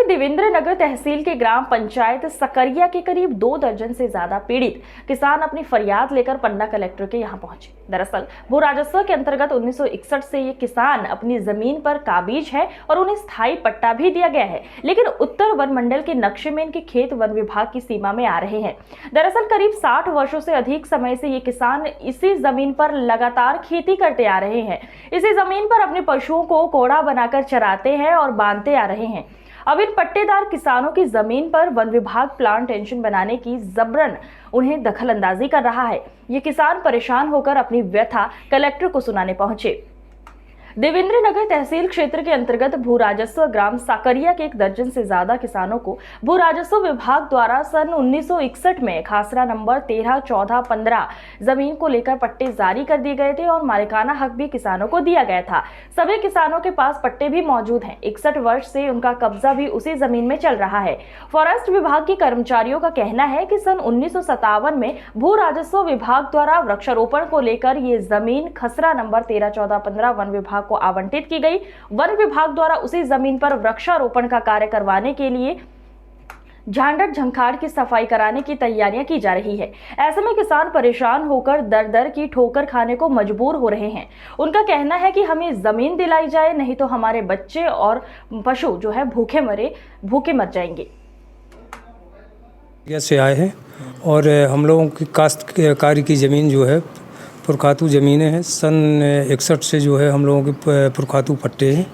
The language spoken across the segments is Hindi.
देवेंद्र नगर तहसील के ग्राम पंचायत सकरिया के करीब 2 दर्जन से ज्यादा पीड़ित किसान अपनी फरियाद लेकर पन्ना कलेक्टर के यहां पहुंचे। दरअसल भू राजस्व के अंतर्गत 1961 से ये किसान अपनी जमीन पर काबिज है और उन्हें स्थायी पट्टा भी दिया गया है, लेकिन उत्तर वन मंडल के नक्शे में इनके खेत वन विभाग की सीमा में आ रहे हैं। दरअसल करीब 60 वर्षों से अधिक समय से ये किसान इसी जमीन पर लगातार खेती करते आ रहे हैं। इसी जमीन पर अपने पशुओं को कोड़ा बनाकर चराते हैं और बांधते आ रहे हैं। अब इन पट्टेदार किसानों की जमीन पर वन विभाग प्लांटेशन बनाने की जबरन उन्हें दखल अंदाजी कर रहा है। ये किसान परेशान होकर अपनी व्यथा कलेक्टर को सुनाने पहुंचे। देवेंद्र नगर तहसील क्षेत्र के अंतर्गत भू राजस्व ग्राम साकरिया के 1 दर्जन से ज्यादा किसानों को भू राजस्व विभाग द्वारा सन 1961 में खासरा नंबर 13, 14, 15 जमीन को लेकर पट्टे जारी कर दिए गए थे और मालिकाना हक भी किसानों को दिया गया था। सभी किसानों के पास पट्टे भी मौजूद हैं। 61 वर्ष से उनका कब्जा भी उसी जमीन में चल रहा है। फॉरेस्ट विभाग के कर्मचारियों का कहना है कि सन 1957 में भू राजस्व विभाग द्वारा वृक्षारोपण को लेकर ये जमीन खसरा नंबर 13, 14, 15 वन विभाग को आवंटित की गई। वन विभाग द्वारा उसी जमीन पर वृक्षारोपण का कार्य करवाने के लिए झांडट झंखाड़ की सफाई कराने की तैयारियां की जा रही है। ऐसे में किसान परेशान होकर दर दर की ठोकर खाने को मजबूर हो रहे हैं। उनका कहना है कि हमें जमीन दिलाई जाए, नहीं तो हमारे बच्चे और पशु जो है भूखे मर जाएंगे। से आए हैं और हम लोगों की काश्तकारी की ज़मीन जो है पुरखातू ज़मीनें हैं। सन 61 से जो है हम लोगों के पुरखातू पट्टे हैं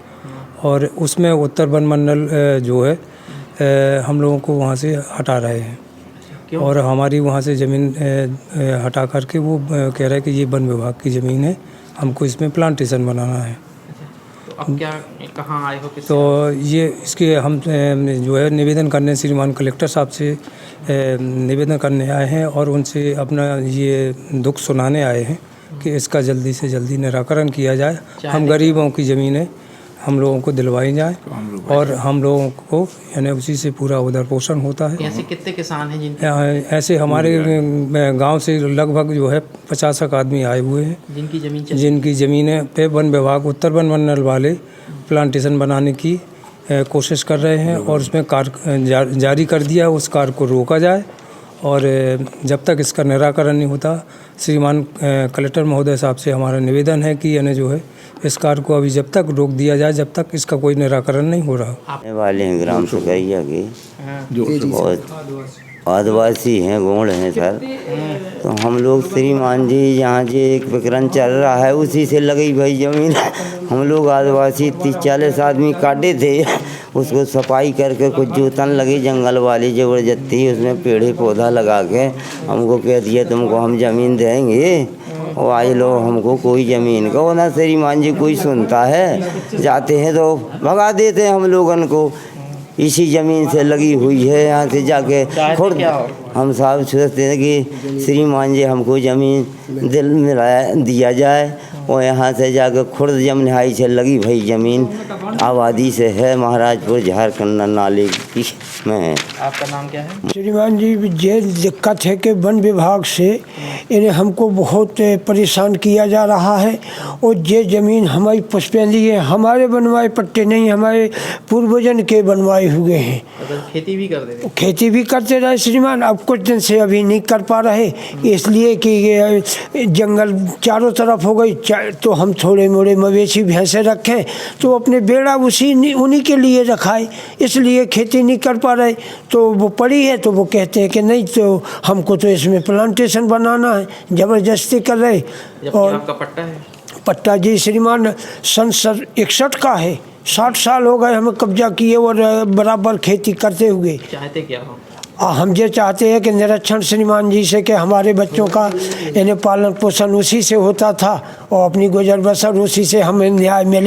और उसमें उत्तर वन मंडल जो है हम लोगों को वहाँ से हटा रहे हैं और हमारी वहाँ से ज़मीन हटा करके वो कह रहा है कि ये वन विभाग की ज़मीन है, हमको इसमें प्लांटेशन बनाना है। तो अब क्या कहाँ आए हो? तो ये इसके हम जो है निवेदन करने श्रीमान कलेक्टर साहब से निवेदन करने आए हैं और उनसे अपना ये दुख सुनाने आए हैं कि इसका जल्दी से जल्दी निराकरण किया जाए। हम गरीबों की ज़मीनें हम लोगों को दिलवाई जाए और हम लोगों को यानी उसी से पूरा उधर पोषण होता है। ऐसे कितने किसान हैं ऐसे हमारे गांव से लगभग जो है 50 आदमी आए हुए हैं जिनकी ज़मीनें पे वन विभाग उत्तर वन मंडल वाले प्लांटेशन बनाने की कोशिश कर रहे हैं और उसमें कार्य जारी कर दिया। उस कार्य को रोका जाए और जब तक इसका निराकरण नहीं होता श्रीमान कलेक्टर महोदय साहब से हमारा निवेदन है कि यानी जो है इस कार्य को अभी जब तक रोक दिया जाए जब तक इसका कोई निराकरण नहीं हो रहा। वाले हैं ग्राम सकरिया के, बहुत आदिवासी हैं, गोंड हैं सर। तो हम लोग श्रीमान जी यहाँ जे एक प्रकरण चल रहा है उसी से लगी भाई ज़मीन। हम लोग आदिवासी 30-40 आदमी काटे थे, उसको सफाई करके कुछ जोतन लगी जंगल वाली ज़बरदस्ती, उसमें पेड़ पौधा लगा के हमको कह दिया तुमको हम ज़मीन देंगे और आज लो हमको कोई ज़मीन का ना श्रीमान जी कोई सुनता है। जाते हैं तो भगा देते हैं हम लोगन को। इसी ज़मीन से लगी हुई है, यहाँ से जाके खुद हम साहब सोचते हैं कि श्रीमान जी हमको ज़मीन दिया जाए और यहाँ से जाकर खुर्द जमनहाई से लगी भाई ज़मीन आबादी से है, महाराजपुर झारखंड नाले की में है। आपका नाम क्या है? श्रीमान जी ये दिक्कत है कि वन विभाग से इन्हें हमको बहुत परेशान किया जा रहा है और ये ज़मीन हमारी पुष्पेंद्री है, हमारे बनवाए पट्टे नहीं, हमारे पूर्वजन के बनवाए हुए हैं। खेती भी कर देते? खेती भी करते रहे श्रीमान, अब कुछ दिन से अभी नहीं कर पा रहे इसलिए कि ये जंगल चारों तरफ हो गई। तो हम थोड़े मोड़े मवेशी भैंसे रखें तो अपने बेड़ा उन्हीं के लिए रखाए, इसलिए खेती नहीं कर पा रहे। तो वो पड़ी है तो वो कहते हैं कि नहीं तो हमको तो इसमें प्लांटेशन बनाना है, ज़बरदस्ती कर रहे। और आपका पट्टा है? पट्टा जी श्रीमान सन 61 का है, 60 साल हो गए हमें कब्जा किए और बराबर खेती करते हुए। चाहते क्या हो? हम ये चाहते हैं कि निरीक्षण श्रीमान जी से कि हमारे बच्चों का इन्हें पालन पोषण उसी से होता था और अपनी गुजर बसर उसी से हमें न्याय मिले।